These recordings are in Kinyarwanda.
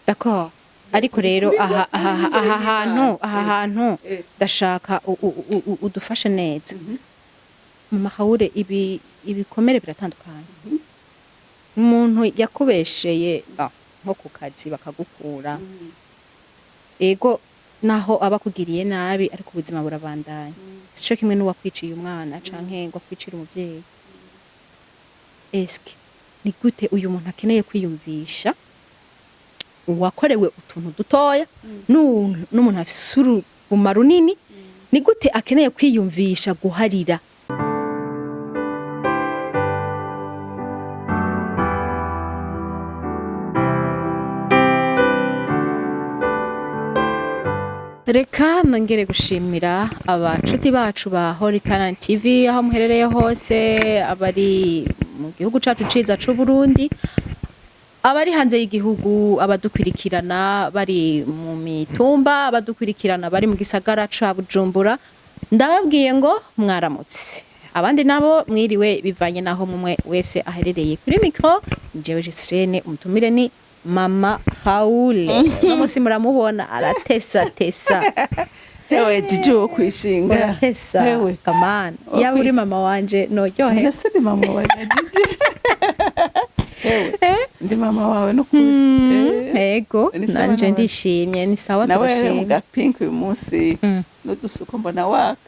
d'accord ariko rero aha hantu ndashaka udufashe neza mu mahaure ibikomere biratandukanye umuntu yakubesheye nko ku kazi bakagukura ego naho abakugiriye nabi ariko ubuzima burabandanya sico kimwe n'uwakwiciye umwana canke ngo akwicira umuvyeyi eske ni gute uyu muntu akeneye kwiyumvisha uwakorewe utuntu dutoya n'umuntu afise uruguma runini ni gute akeneye kwiyumvisha guharira reka nongere gushimira abacuti bacu ba HOLYCANAANTV TV aho muherereye hose abari mu gihugu cacu ciza c'u Burundi abari hanze y'igihugu abadukwirikirana bari mu mitumba abadukwirikirana bari mu gisagara ca Bujumbura ndababwiye ngo mwaramutse abandi nabo mwiriwe bivanye naho mumwe wese aherereye kuri micro jewe GYSLAINE umutumire ni Mama Haule musi muramubona aratesa hewe jiji wo kwishinga aratesa kamana ya uri mama wanje noryohe nase ndi mama wawe jiji hewe ndi mama wawe no kuri ego nanje ndishimye ni sawa turashimye nawe mu gapink uyu munsi n'udusuko mbona waka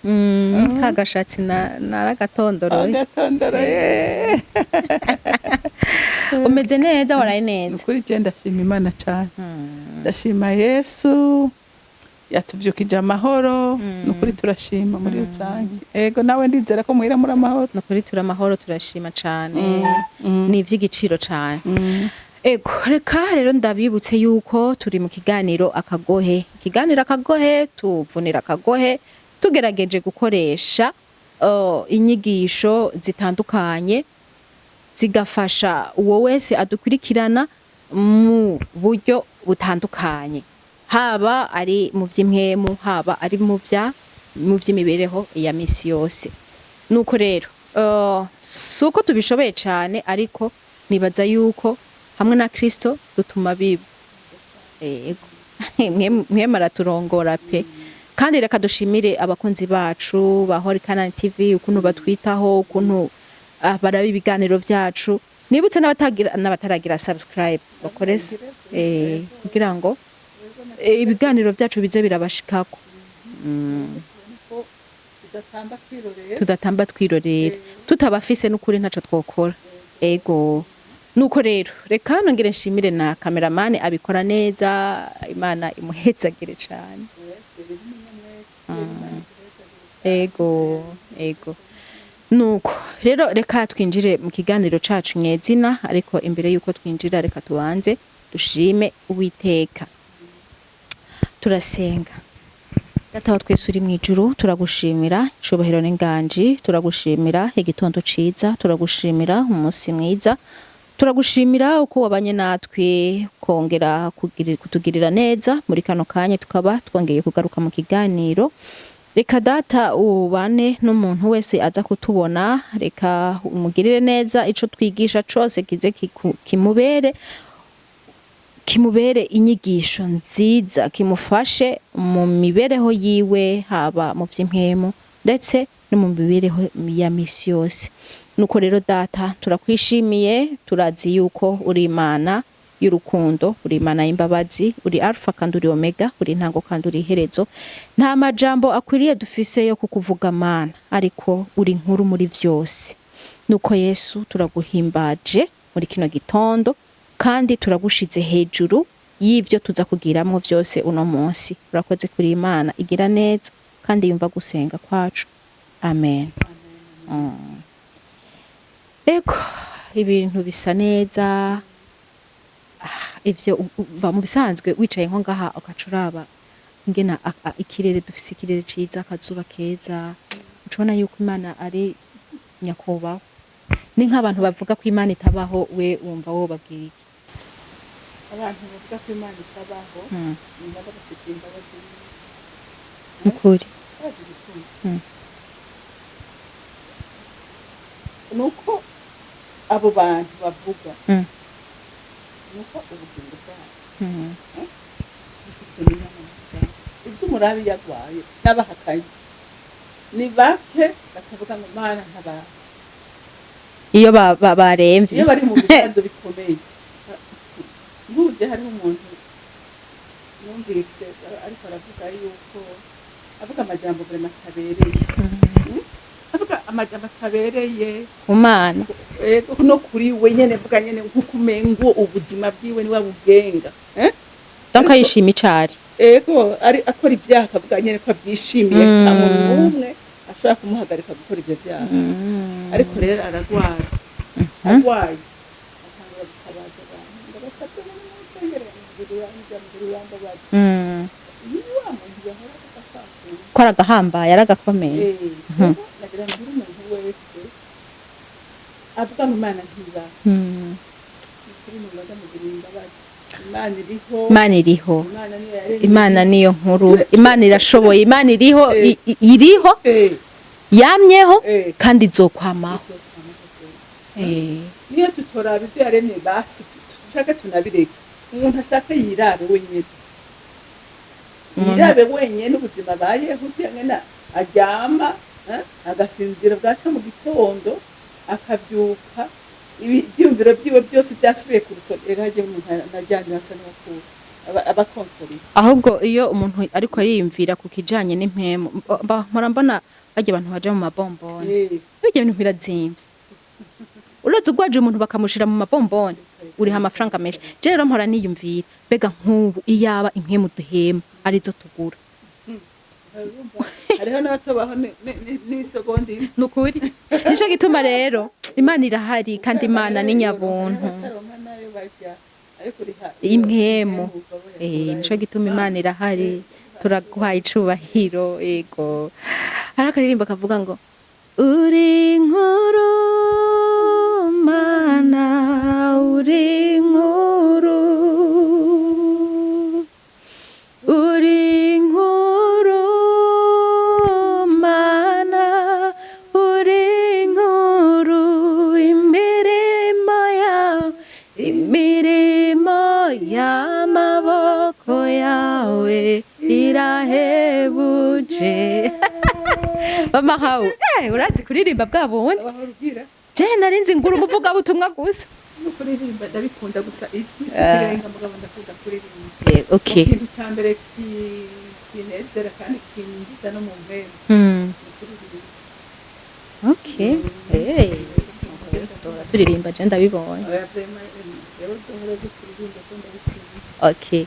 kagashatsi naragatondoroye umeze neza waraye neza kuri je ndashima Imana cyane ndashima Yesu yatuvyukije amahoro nukuri turashima muri rusange ego nawe ndizera ko muhira muri amahoro nukuri turamahoro turashima cyane ni ivy'igiciro cyane ego reka rero ndabibutse yuko turi mu kiganiro akagohe tuvunira akagohe tugerageje gukoresha inyigisho zitandukanye zigafasha uwo wese adukurikirana mu buryo butandukanye haba ari mu vy'imwemu haba ari mu vy'imibereho ya misi yose nuko rero suko tubishoboye cyane ariko nibaza yuko hamwe na Kristo dutuma biba ego mwe maraturongora pe kandi reka dushimire abakunzi bacu ba HOLYCANAANTV TV ukuntu batwitaho ukuntu barabi ibiganiro vyacu nibutse n'abataragira subscribe bakorese kugira ngo ibiganiro vyacu bize birabashikako tudatamba twirorera tutabafise n'ukuri ntaco twokora ego nuko rero reka nongere nshimire na cameraman abikora neza Imana imuhezagire cyane ego nuko rero reka twinjire mu kiganiro cacu nyezina ariko imbere yuko twinjira reka tubanze dushime Uwiteka turasenga Data wa twese uri mwijuru turagushimira icubahiro n'inganji turagushimira igitondo ciza turagushimira umunsi mwiza turagushimira uko wabanye natwe kongera kutugirira neza muri kano kanya tukaba twongeye kugaruka mu kiganiro reka data ubane n'umuntu wese aza kutubona reka umugirire neza ico twigisha cose kize kimubere inyigisho nziza kimufashe mu mibereho yiwe haba mu vy'impemu ndetse no mu mibereho ya misi yose nuko rero data turakwishimiye turazi yuko uri Imana y'urukundo uri Imana y'imbabazi uri alpha kandi uri omega uri ntango kandi uri iherezo nta majambo akwiriye dufise yo kukuvuga Mana ariko uri nkuru muri vyose nuko Yesu turaguhimbaje muri kino gitondo kandi turagushize hejuru y'ivyo tuza kugiramwo vyose uno munsi urakoze kuri Imana igira neza kandi yumva gusenga kwacu amen eko ibintu bisa neza ivyo mu bisanzwe wicaye nko ngaha ukacuraba ingena ikirere dufise ikirere ciza akazuba keza ucubona yuko Imana ari nyakubaho ni nk'abantu bavuga ko Imana itabaho we wumva wo babwira iki abantu bavuga ko Imana itabaho nimba bafite imbabazi ukuri nuko abo bantu bavuga nuko ubugingo bwabo ibyo umurabi yagwaye n'abahakaye ni bake bakavuga ngo Mana ntabara iyo baremvye iyo bari mu bibazo bikomeye nk'uje hariho umuntu numvise ariko aravuga yuko avuga amajambo vraiment atabereye avuga amajambo atabereye ku Mana no kuri we nyene mvuga nyene nk'ukumengo ubuzima bwiwe ni wabugenga donc ayishima icari ego ari akora ibyaha akavuga nyene ko abyishimiye nta muntu n'umwe ashobora kumuhagarika gukora ibyo byaha ariko rero aragwaye agwaye akanga gutabaza abantu ndabasabye n'umutegere mu Rwanda bazi wa muntu yahora akafakura ko aragahambaye aragakomeye nagira ngo umuntu wese avuga ngo Imana ntiba kuri mu Rwanda mu Rwanda bazi Imana iriho Imana niyo nkuru Imana irashoboye Imana iriho iriho yamyeho kandi izokwamaho niyo tutoraba ibyo yaremye basi tushaka tunabireke umuntu ashaka yirabe wenyine yirabe wenyine ubuzima bayeho cyangwa aryama agasinzira bwaca mu gitondo akabyuka ibyumviro byiwe byose byasubiye ku rutonde rero umuntu najyanye asa n'ukuri abakontori ahubwo iyo umuntu ariko ariyumvira ku kijanye n'impemu mpora mbona bajya abantu baje mu mabomboni bijye ibintu birazimvye uraza ugwaje umuntu bakamushira mu mabomboni uriha amafaranga menshi je rero mpora niyumvira bega nk'ubu iyaba impemu duhema arizo tugura hariho n'abatabaho n'isegondi nukuri nico gituma rero Imana irahari kandi Imana ni nyabuntu impemu nico gituma Imana irahari turaguhaye icubahiro ego harakaririmba kavuga ngo uri nkuru Mana uri nkuru uri nkuru Mana uri nkuru imirimo y'amaboko yawe irahebuje mama hawe urazi kuririmba bwa bundi je narinzi nguru umuvuga butumwa gusa no kuririmba ndabikunda gusa isirenga mugabo ndavuga kuririmba okay ikintu cyambere kinezera kandi kinjiza no mu mbere okay turirimba je ndabibonye okay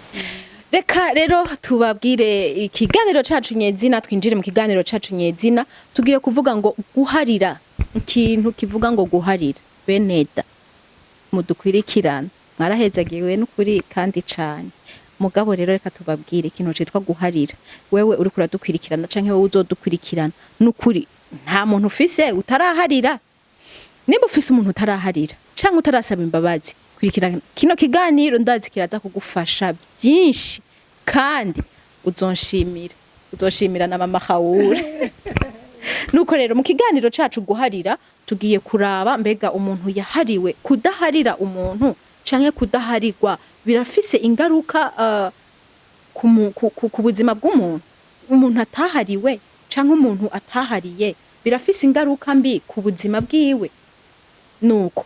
reka rero tubabwire ikiganiro cacu nyezina twinjire mu kiganiro cacu nyezina tugiye kuvuga ngo guharira ikintu kivuga ngo guharira beneda mudukwirikirana mwarahezagiwe n'ukuri kandi cane mugabo rero reka tubabwire ikintu citwa guharira wewe uri kuradukwirikirana canke wewe uzodukwirikirana n'ukuri nta muntu ufise utaraharira nimba ufise umuntu utaraharira canke utarasaba imbabazi kwirikirana kino kiganiro ndazi kiraza kugufasha byinshi kandi uzoshimira na mama Hawura nuko rero mu kiganiro cacu guharira tugiye kuraba mbega umuntu yahariwe kudaharira umuntu canke kudaharirwa birafise ingaruka ku buzima bw'umuntu umuntu atahariwe canke umuntu atahariye birafise ingaruka mbi ku buzima bwiwe nuko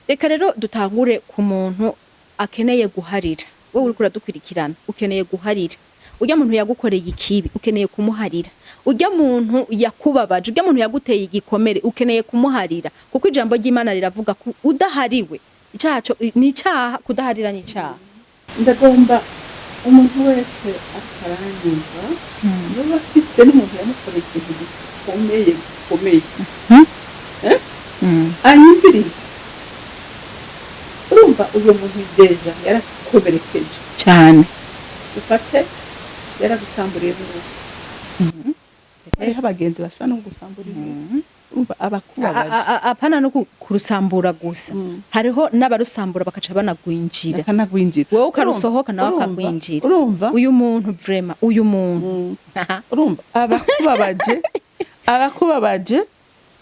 reka rero dutangure ku muntu akeneye guharira wowe uri kuradukwirikirana ukeneye guharira urya muntu yagukoreye ikibi ukeneye kumuharira urya muntu yakubabaje urya muntu yaguteye igikomere ukeneye kumuharira kuko ijambo ry'Imana riravuga ko udahariwe icyaha ni icyaha kudaharira ni icyaha ndagomba umuntu wese akaranyumva niba afite n'umuntu yamukoreye ikintu gikomeye anyumvirize urumva uyu muntu deja yarakuberekeje cyane ufate yaragusamburiye n'uruhu hariho abagenzi bashobora no gusamburira urumva abakubabaje apana no kurusambura gusa hariho n'abarusambura bakaca banagwinjira wowe ukarusohoka nawe akagwinjira urumva uyu muntu vraiment uyu muntu urumva abakubabaje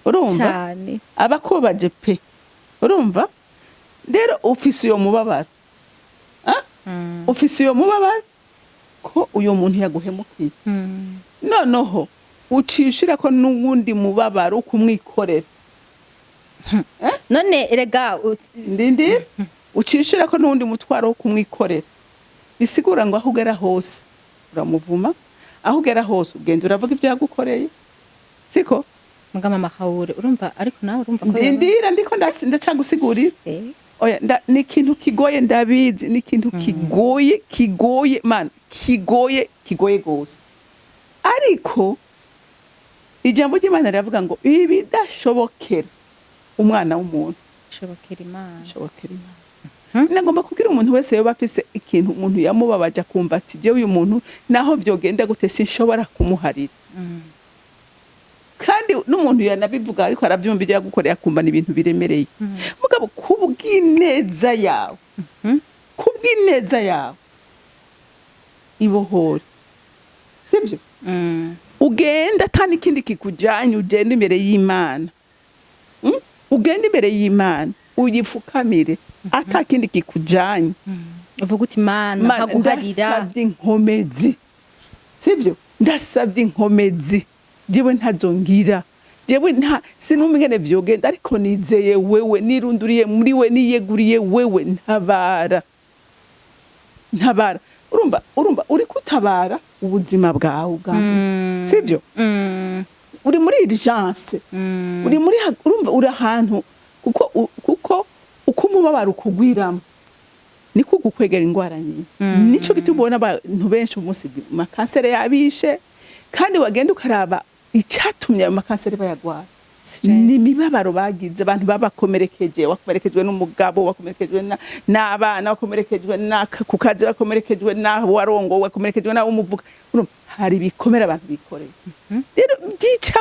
urumva cyane abakubabaje pe urumva rero ufise uyo mubabaro ufise iyo mubabaro ko uyo muntu yaguhemukiye noneho ucishira ko n'uwundi mubabaro kumwikorera none erega ndindi ucishira ko n'uwundi mutwaro wo kumwikorera bisigura ngo aho ugera hose uramuvuma aho ugera hose ugenda uravuga ibyo yagukoreye siko mugama makawure urumva ariko nawe urumva ko ndindira ndiko ndacagusigurira oya ni ikintu kigoye ndabizi ni ikintu kigoye man kigoye gose ariko ijambo ry'Imana riravuga ngo ibi dashobokera umwana w'umuntu shobokera Imana nagomba kugira umuntu wese yoba afise ikintu umuntu yamubabaje akumva ati je uyu muntu naho vyogenda gute sinshobora kumuharira kandi n'umuntu yanabivuga ariko aravyumva ibyo yagukoreye akumva n'ibintu biremereye mugabo kubw'ineza yawe ibohora sivyo ugenda atani ikindi kikujanye ugenda imbere y'Imana ugenda imbere y'Imana uyifukamire atakindi kikujanye uvuga uti Imana nkaguharira ndasavye inkomezi sivyo ndasavye inkomezi jewe ntazongira jewe nta sinumingene vyogenda ariko nizeye wewe nirunduriye muri we niyeguriye wewe ntabara urumva uri kutabara ubuzima bwawe sivyo uri muri urgence uri muri urumva uri ahantu kuko uko umubabaro ukugwiramo niko gukwegera ingwara nyinshi nico gitubona abantu benshi umunsi makansere yabishe kandi wagenda ukaraba icyatumye ayo makansere bayagwara ni imibabaro bagize abantu babakomerekejwe n'umugabo wakomerekejwe n'abana wakomerekejwe ku kazi wakomerekejwe n'aho warongo wakomerekejwe n'aho umuvuga hari bikomera abantu bikoreye rero byica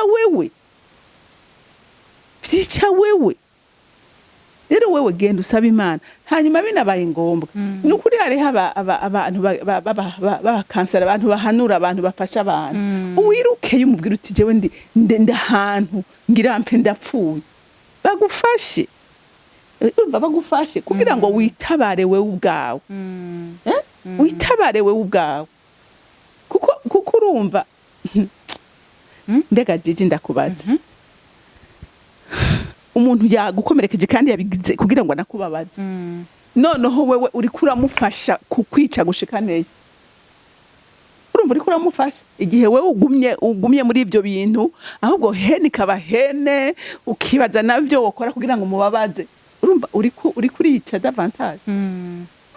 wewe rero wewe genda usaba Imana hanyuma binabaye ngombwa nukuri hari abantu bakansera abantu bahanura abantu bafasha abantu uwirukeye umubwira uti jewe ndi ahantu ngira mpe ndapfuye bagufashe kugira ngo witabare wewe ubwawe witabare wewe ubwawe kuko urumva mbega jiji ndakubaza umuntu yagukomerekeje kandi yabigize kugira ngo anakubabaze noneho wewe uri kuramufasha kukwica gushikaneye urumva uri kuramufasha igihe wewe ugumye muri ibyo bintu ahubwo hene kabahene ukibaza navyo wokora kugira ngo mubabaze urumva uri kuriyica davantage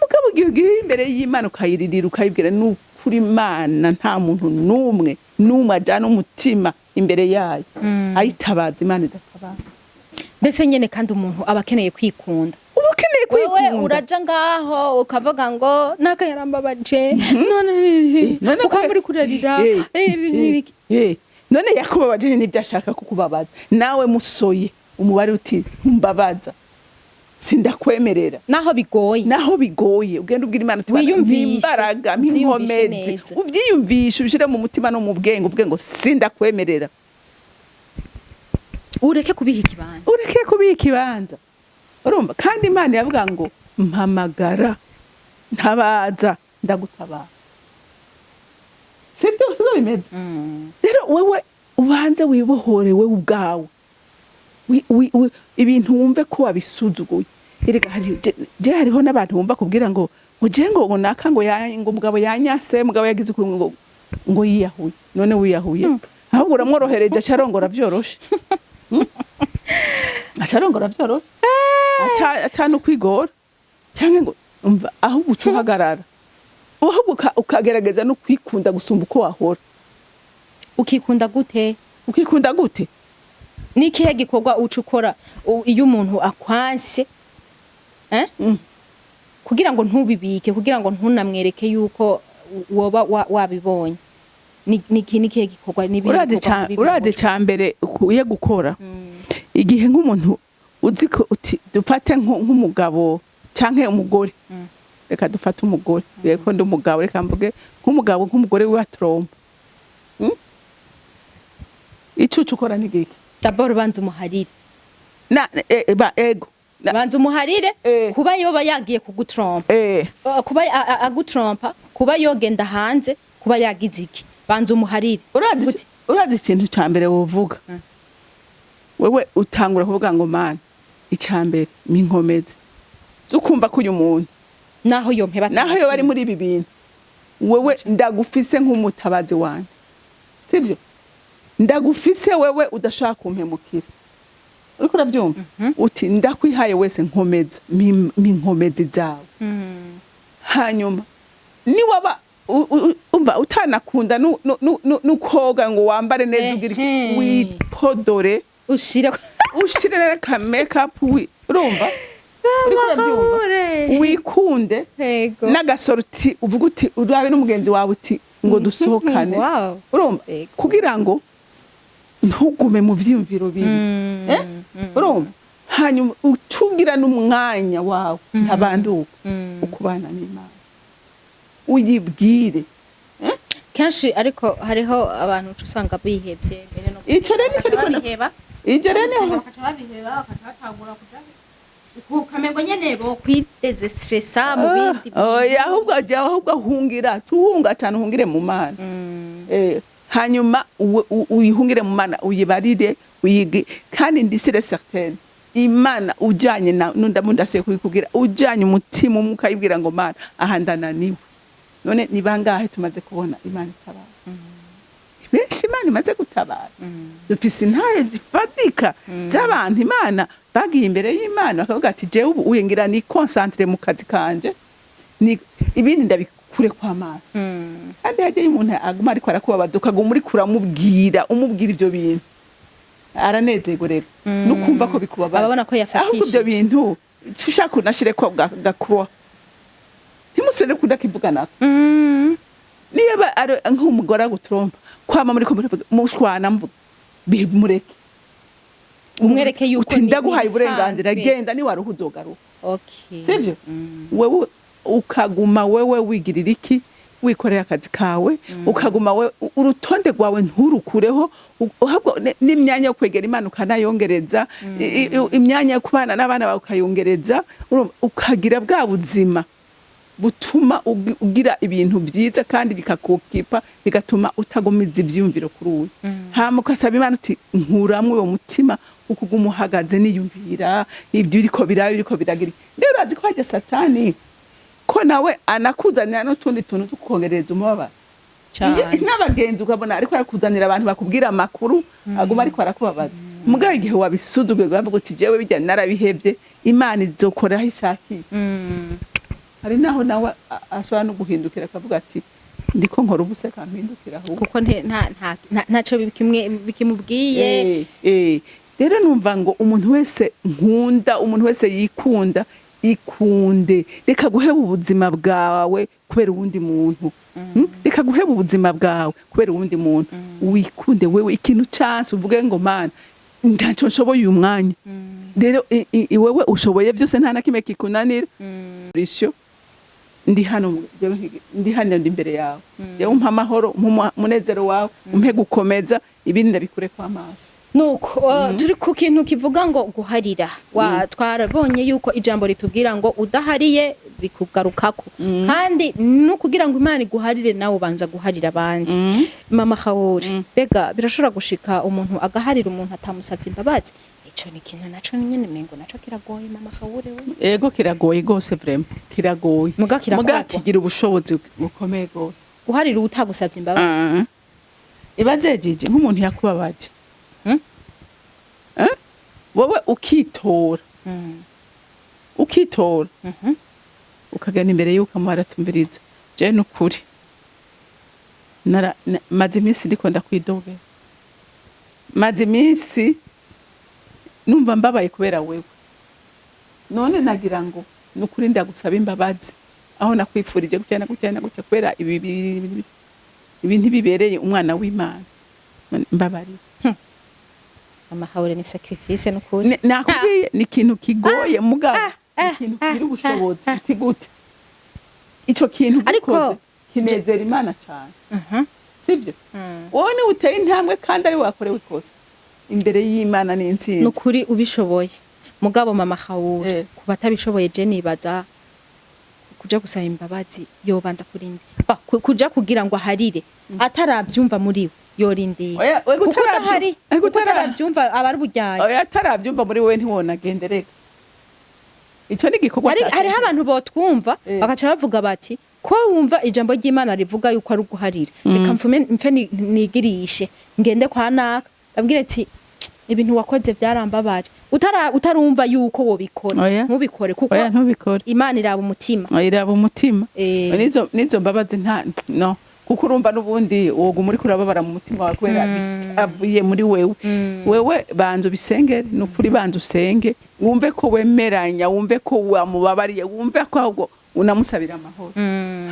mugabo gihe imbere y'Imana ukayiririra ukayibwira n'ukuri Imana nta muntu numwe ajana umutima imbere yayo ayitabaza Imana idatabaza mbese nyene kandi umuntu aba akeneye kwikunda wewe uraja ngaho ukavuga ngo naka yarambabaje none ukamburi kurarira none yakubabaje n'ibyo ashaka kukubabaza nawe musoye umubare uti mbabaza sindakwemerera naho bigoye ugenda ubwira Imana uti imbaraga mpinkomezi uvyiyumvisha ubishire mu mutima no mu bwenge uvuge ngo sindakwemerera ureke kubiha ikibanza urumva kandi Imana yavuga ngo mpamagara ntabaza ndagutabara sibyo bimeze rero wewe ubanze wibohore wewe ubwawe ibintu wumve ko wabisuzuguye erega hariho n'abantu bumva kubwira ngo je ngo naka ngo umugabo yanyase mugabo yagize ngo yiyahuye none wiyahuye ahubwo uramworohereje cyarongora vyoroshe acharongora vyoroshe atanu kwigora cyangwa ngo umva aho ucuhagarara ahubwo ukagerageza no kwikunda gusumba uko wahora ukikunda gute nikihe gikorwa ucukora iyo umuntu akwanse kugira ngo ntubibike kugira ngo ntunamwereke yuko woba wabibonye nikihe gikorwa uraje cyambere uye gukora igihe nk'umuntu uzi ko uti dufate nk'umugabo canke umugore reka dufate umugore reko ndi umugabo reka mvuge nk'umugore wa Trump icucu ukora nigiki d'abord banza umuharire ego banza umuharire kuba yoba yagiye kugutrompa kuba agutrompa kuba yogenda hanze kuba yagize iki banza umuharire urazi ikintu ca mbere wovuga wewe utangura kuvuga ngo mana icambere minkomeze zukumva ko uyu muntu naho yompeba naho yo bari muri ibi bintu wewe ndagufise nk'umutabazi wanje sivyo ndagufise wewe udashaka kumpemukira uriko uravyumva uti ndakwihaye wese nkomeza minkomezi zawe hanyuma ni waba umva utanakunda nukoga ngo wambare neza ugira wipodore ushire ka makeup urumva wikunde n'agasorti uvuga uti urabe n'umugenzi wawe uti ngo dusohokane urumva kugira ngo ntugume mu vyiyumviro bibi urumva hanyuma ucugira n'umwanya wawe ntabanduka ukubana n'Imana uyibwire kenshi ariko hariho abantu usanga bihebye mbere no ico rero biheba ivyo rero bakaca babiheba bakaca batangura kuja ukamengo nyene bo kwiteze stressa mu bindi ahubwo hungira tuhunga cyane uhungire mu Mana hanyuma uyihungire mu Mana uyibarire uyige kandi ndisire certaine Imana ujanye na ndamundasiye kubikugira ujanye umutima umukayibwira ngo Mana ahandana niwe none ni bangahe tumaze kubona Imana itabara benshi Imana imaze gutabara dufise intahe zifatika z'abantu Imana bagiye imbere y'Imana bakavuga ati jewe ubu uyengira ni concentre mu kazi kanje ni ibindi ndabikure kwa maso kandi hagiye umuntu aguma ariko arakubabaza ukaguma uri kuramubwira umubwira ivyo bintu aranezego rero nukumva ko bikubabaza ababona ko yafatishije ivyo bintu ushaka unashire ko gakro ntimusubire kudakivuganako niba ari nk'umugore agutrompa kwama muri ko mushwana mvuga bimureke umwereke yuko ndaguhaye uburenganzira genda ni waruhu uzogaruka sivyo wewe ukaguma wewe wigirira iki wikorera akazi kawe ukaguma we urutonde rwawe nturukureho uhabwo n'imyanya yo kwegera Imana ukanayongereza imyanya yo kubana n'abana bawe ukayongereza ukagira bwa buzima butuma ugira ibintu vyiza kandi bikakukipa bigatuma utagomiza ivyumviro kuri uyu hama ukasaba Imana uti nkuramwe uwo mutima ukuguma uhagaze niyumvira ibyo biriko biragira rero urazi ko hajya satani ko nawe anakuzanira n'utundi tuntu tukongereza umubabaro n'abagenzi ukabona ariko arakuzanira abantu bakubwira amakuru aguma ariko arakubabaza mugabo igihe wabisuzuguye bavuga uti jewe bijya narabihevye Imana izokora aho ishakiye hari naho nawe ashobora no guhindukira akavuga ati ndiko nkora ubuse kampindukira ahubwo kuko ntaco bikimubwiye rero numva ngo umuntu wese nkunda umuntu wese yikunda ikunde reka guheba ubuzima bwawe kubera uwundi muntu reka guheba ubuzima bwawe kubera uwundi muntu wikunde wewe ikintu cyase uvuge ngo Mana ndaco nshoboye uyu mwanya rero wewe ushoboye byose nta nakime kikunanira risho ndi hano ndi imbere yawe jewe umpa amahoro umunezero wawe umpe gukomeza ibindi ndabikure kwa maso nuko turi ku kintu kivuga ngo guharira twarabonye yuko ijambo ritubwira ngo udahariye bikugarukako kandi no kugira ngo Imana iguharire nawe ubanza guharira abandi mama Khawuri bega birashobora gushika umuntu agaharira umuntu atamusavye imbabazi ico ni kintu naco nyene mengo naco kiragoye mama Khawuri we ego kiragoye gose vraiment kiragoye muga kigira ubushobozi bukomeye gose guharira utagusavye imbabazi ibazejeje nk'umuntu yakubabaje wowe ukitora ukagana imbere yuko amaratumviriza je nukuri maze iminsi ndiko ndakwidogera maze iminsi numva mbabaye kubera wewe none nagira ngo nukuri ndagusaba imbabazi aho nakwifurije gutya kubera ibi ntibibereye umwana w'Imana mbabarira amahawure ni sacrifice n'ukuri nakubwiye ni ikintu kigoye mugabo ikintu kiri ubushobozi utigute ico kintu ariko kinezera Imana cyane sivyo wowe ni uteye intambwe kandi ari wakorewe ikosa imbere y'Imana n'intsinzi n'ukuri ubishoboye mugabo mama Khawura kuba atabishoboye je nibaza kuja gusaba imbabazi yobanza kurindi kuja kugira ngo aharire ataravyumva muri we yorindiye utaravyumva abari bujyaye ataravyumva muri we ntiwona gendereka ico ni gikorwa hari abantu botwumva bagaca bavuga bati ko wumva ijambo ry'Imana rivuga yuko ari uguharira reka mfe nigirishe ngende kwa naka abwire ati ibintu wakoze byarambabaje utarumva yuko wobikora ntubikore kuko Imana iraba umutima nizo mbabazi no kuko urumva n'ubundi woga muri kurababara mu mutima wawe kubera avuye muri wewe banzo bisengere nukuri banzo usenge wumve ko wemeranya wumve ko wamubabariye wumve ko ahubwo unamusabira amahoro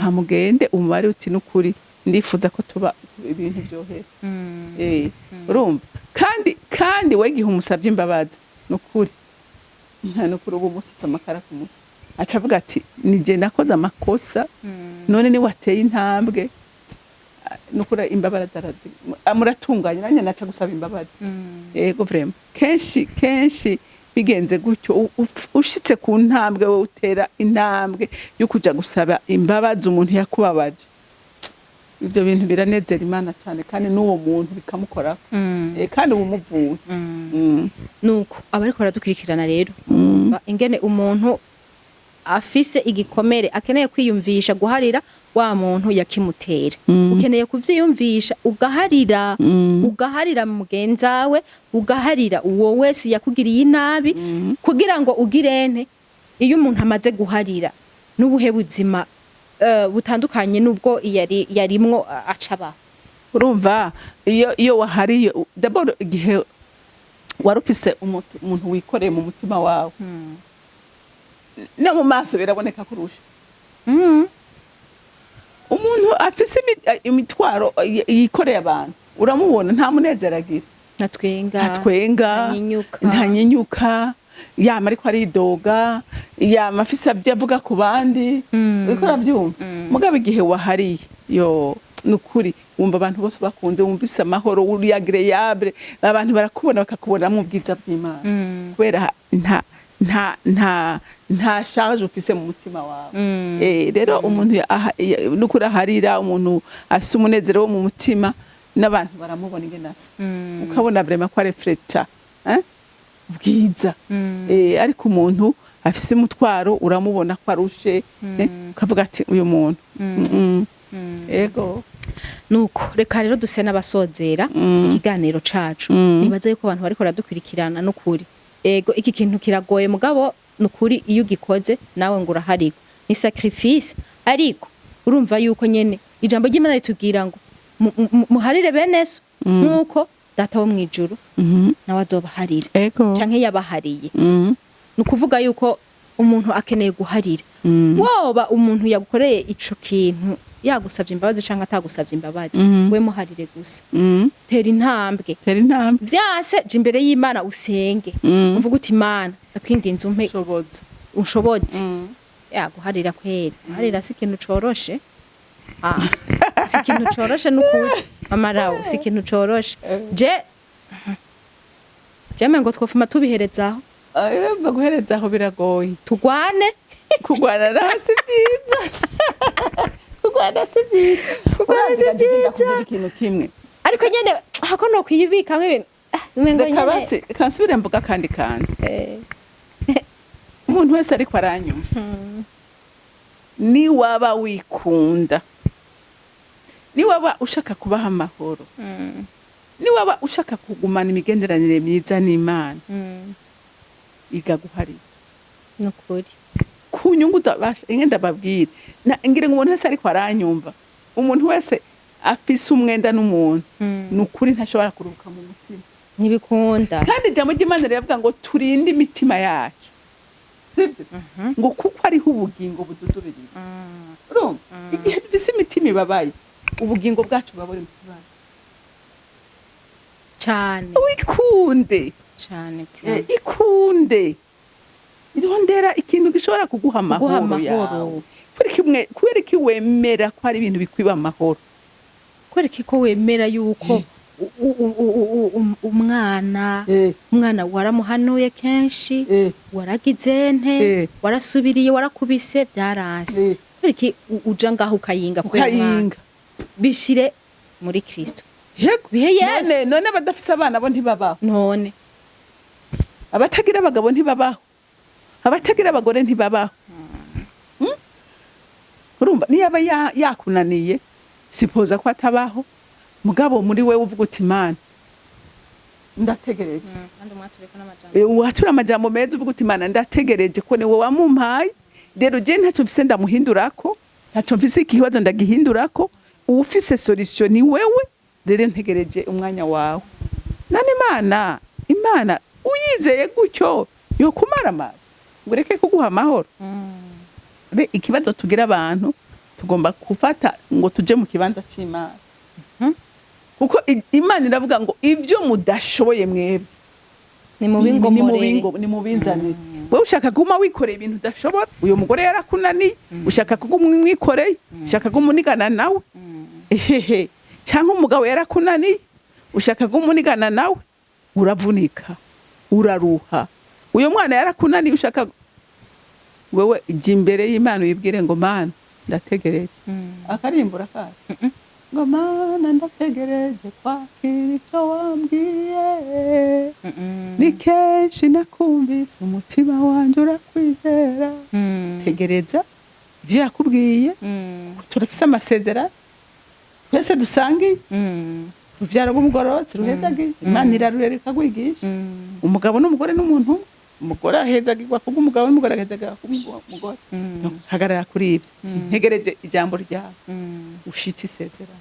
hamugende umubare uti nukuri ndifuza ko tuba ibintu byohera urumva kandi we gihe umusabye imbabazi nukuri nta nukuri ubu musutse amakara ku mutwe aca avuga ati nije nakoze amakosa none ni wateye intambwe nukura imbabara zarazi muratunganye nanye naca gusaba imbabazi yego vraiment kenshi bigenze gutyo ushitse ku ntambwe we utera intambwe yo kuja gusaba imbabazi umuntu yakubabaje ivyo bintu biranezera Imana cyane kandi n'uwo muntu bikamukora kandi umuvuye nuko abariko baradukurikirana rero ingene umuntu afise igikomere akeneye kwiyumvisha guharira wa muntu yakimutera ukeneye kuvyiyumvisha ugaharira mu mugenzawe ugaharira uwo wese yakugiriye inabi kugira ngo ugirente iyo umuntu amaze guharira n'ubuhe buzima butandukanye nubwo yarimwo acaba urumva iyo wahariye d'abord igihe warufise umuntu wikoreye mu mutima wawe no mu maso biraboneka kurusha umuntu afise imitwaro yikoreye abantu uramubona nta munezero agira ntatwenga ntanyinyuka yama ariko aridoga yama afise avuga ku bandi uriko uravyumva mugabo igihe wahariye nukuri wumva abantu bose bakunze wumvise amahoro uri agreeable abantu barakubona bakakubona mu bwiza bw'Imana kubera nta charge ufise mu mutima wawe rero umuntu nukuri aharira umuntu afise umunezero wo mu mutima n'abantu baramubona ingenasa ukabona vraiment ko reflecta bwiza ariko umuntu afise umutwaro uramubona ko arushe ukavuga ati uyu muntu ego nuko reka rero duse n'abasozera ikiganiro cacu nibaza yuko abantu bariko baradukurikirana n'ukuri ego iki kintu kiragoye mugabo n'ukuri iyo ugikoze nawe ngo urahariko ni sacrifice ariko urumva yuko nyene ijambo ry'Imana ritubwira ngo muharire beneso nkuko data wo mwijuru nawe azobaharira canke yabahariye nukuvuga yuko umuntu akeneye guharira woba umuntu yagukoreye ico kintu yagusavye imbabazi canke atagusavye imbabazi we muharire gusa tera intambwe vyase je imbere y'Imana usenge uvuga uti Imana akwinginze umpe unshoboze yaguharira kwera guharira si ikintu coroshe si ikintu coroshe n'ukuri amarawo si ikintu coroshe je mengo twofuma tubiherezaho guherezaho biragoye tugwane kugwana rasi byiza kugwana si byiza ikintu kimwe ariko nyene hako no kwiyibika nk'ibintu mengo nyene kabasi kansubire mvuga kandi umuntu wese ariko aranyuma ni waba wikunda ni waba ushaka kubaha amahoro ni waba ushaka kugumana imigenderanire myiza n'Imana igaguharira nukuri kunyungu zabasha ingenda babwira ngire ngo umuntu wese ariko aranyumva umuntu wese afise umwenda n'umuntu nukuri ntashobora kuruhuka mu mutima nibikunda kandi ijambo ry'Imana riravuga ngo turinde imitima yacu sibyo ngo kuko ariho ubugingo bududubirira urumva igihe dufise imitima ibabaye ubugingo bwacu baburi mu kibazo cyane wikunde cyane ikunde irondera ikintu gishobora kuguha amahoro yawe kwereka wemera ko hari ibintu bikwiba amahoro kwereka ko wemera yuko umwana waramuhanuye kenshi waragize nte warasubiriye warakubise byaranse iki uja ngaho ukayinga ukayinga bishire muri Kristo yego bihe Yesu none badafise abana bo ntibabaho none abatagira abagabo ntibabaho abatagira abagore ntibabaho urumva niyaba yakunaniye sipoza ko atabaho mugabo muri we uvuga uti Imana ndategereje watura amajambo meza uvuga uti Imana ndategereje ko ni wowe wamumpaye rero je ntacyo mfise ndamuhindurako ntacyo mfise ikibazo ndagihindurako ufise solution ni wewe rero ntegereje umwanya wawe nani Imana uyizeye gutyo yo kumara amazi ngo reke kuguha amahoro ikibazo tugira abantu tugomba gufata ngo tuje mu kibanza c'Imana kuko Imana iravuga ngo ivyo mudashoboye mwebwe ni mubinzanire wewe ushaka guma wikoreye ibintu udashobora uyo mugore yarakunaniye ushaka kuguma mwikoreye ushaka gumunigana nawe cyangwa umugabo yarakunaniye ushaka gumunigana nawe uravunika uraruha uyo mwana yarakunaniye ushaka wewe ijya imbere y'Imana uyibwire ngo Mana ndategereje akarimbura kaje ngo Mana ndategereje kwakira icyo wambwiye ni kenshi nakumvise umutima wanje urakwizera tegereza ivyo yakubwiye turafise amasezerano twese dusangiye uruvyaro rw'umugororotsi ruhezagiye Imana irarurera ikagwigisha umugabo n'umugore n'umuntu umugore ahezagirwa kubwo umugabo n'umugore ahezagirwa kubwo umugore hagarara kuri ibyo ntegereje ijambo ryawe ushitse isezerano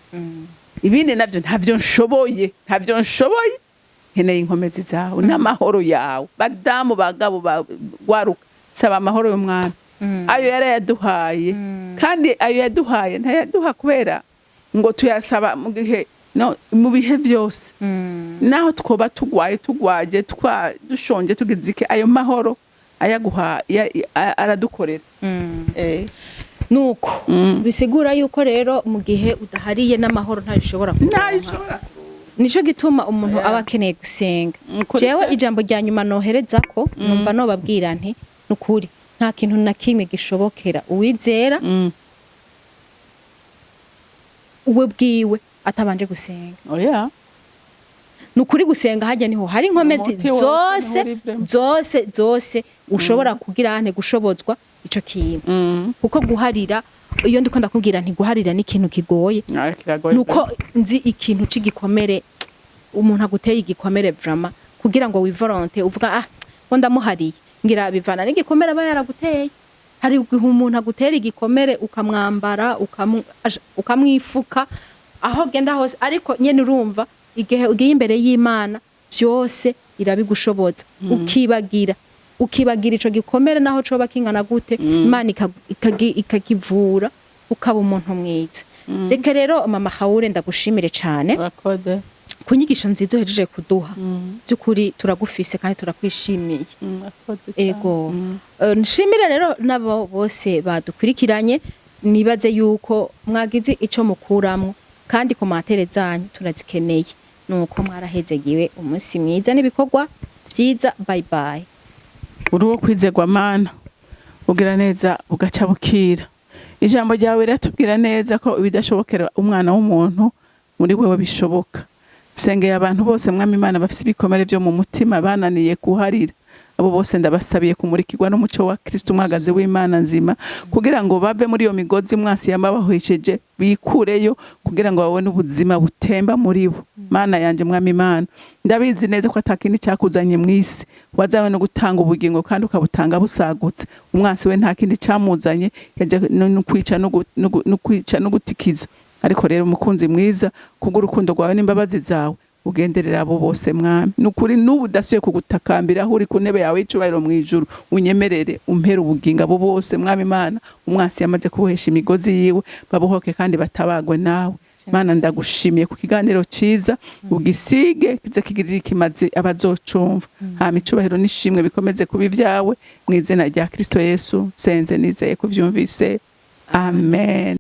ibindi navyo ntavyo nshoboye nkeneye inkomezi zawe n'amahoro yawe badamu bagabo bagwaruka saba amahoro y'umwana ayo yarayaduhaye kandi ayo yaduhaye ntayaduha kubera ngo tuyasaba mu gihe no mu bihe byose naho twoba tugwaje dushonje tugizike ayo mahoro ayaguha aradukorera nuko bisigura yuko rero mu gihe udahariye n'amahoro ntayishobora nico gituma umuntu aba akeneye gusenga jewe ijambo rya nyuma nohereza ko numva no babwira nti nukuri nta kintu na kimwe gishobokera uwizera uwe bwiwe atabanje gusenga nukuri gusenga hajya niho hari inkomezi zose ushobora kugira ante gushobozwa ico kintu kuko guharira iyo ndiko ndakubwira nti guharira ni ikintu kigoye nuko nzi ikintu c'igikomere umuntu aguteye igikomere vraiment kugira ngo wivolonte uvuga ngo ndamuhariye ngira bivana n'igikomere aba yaraguteye hari umuntu agutera igikomere ukamwambara ukamwifuka aho genda hose ariko nyene urumva igihe ugiye imbere y'Imana byose irabigushoboza ukibagira ico gikomere naho coba kingana gute Imana ikakivura ukaba umuntu mwiza reka rero mama Haure ndagushimire cyane kunyigisho nziza uhejeje kuduha byukuri turagufise kandi turakwishimiye ego nshimire rero nabo bose badukurikiranye nibaze yuko mwagize ico mukuramwo kandi komantere zanyu turazikeneye nuko mwarahezegiwe umunsi mwiza n'ibikorwa byiza bye bye uruwo kwizegwa Mana ugira neza ugaca bukira ijambo ryawe riratubwira neza ko ibidashobokera umwana w'umuntu muri wewe bishoboka sengeye abantu bose mwami Imana bafise ibikomere byo mu mutima bananiye guharira abo bose ndabasabiye kumurikirwa n'umuco wa Kristo umwagaze w'Imana nzima kugira ngo bave muri iyo migozi mwasi yamabahwejeje bikureyo kugira ngo babone ubuzima butemba muri bo Mana yanje mwami Imana ndabizi neza ko atakindi cyakuzanye mwisi wazawe no gutanga ubugingo kandi ukabutanga busagutse umwasi we nta kindi cyamuzanye yaje no kwica no gutikiza ariko rero umukunzi mwiza kubw'urukundo rwawe n'imbabazi zawe ugenderera abo bose mwami nukuri nubu dasuye kugutakambira aho uri ku ntebe yawe y'icubahiro mu ijuru unyemerere umpera ubuginga abo bose mwami Imana umwasi yamaze kubohesha imigozi yiwe babohoke kandi batabagwe nawe Mana ndagushimiye ku kiganiro ciza ugisige kize kigirira ikimazi abazocumva hama icubahiro n'ishimwe bikomeze kuba ivyawe mu izina rya Kristo Yesu senze nizeye kuvyumvise amen.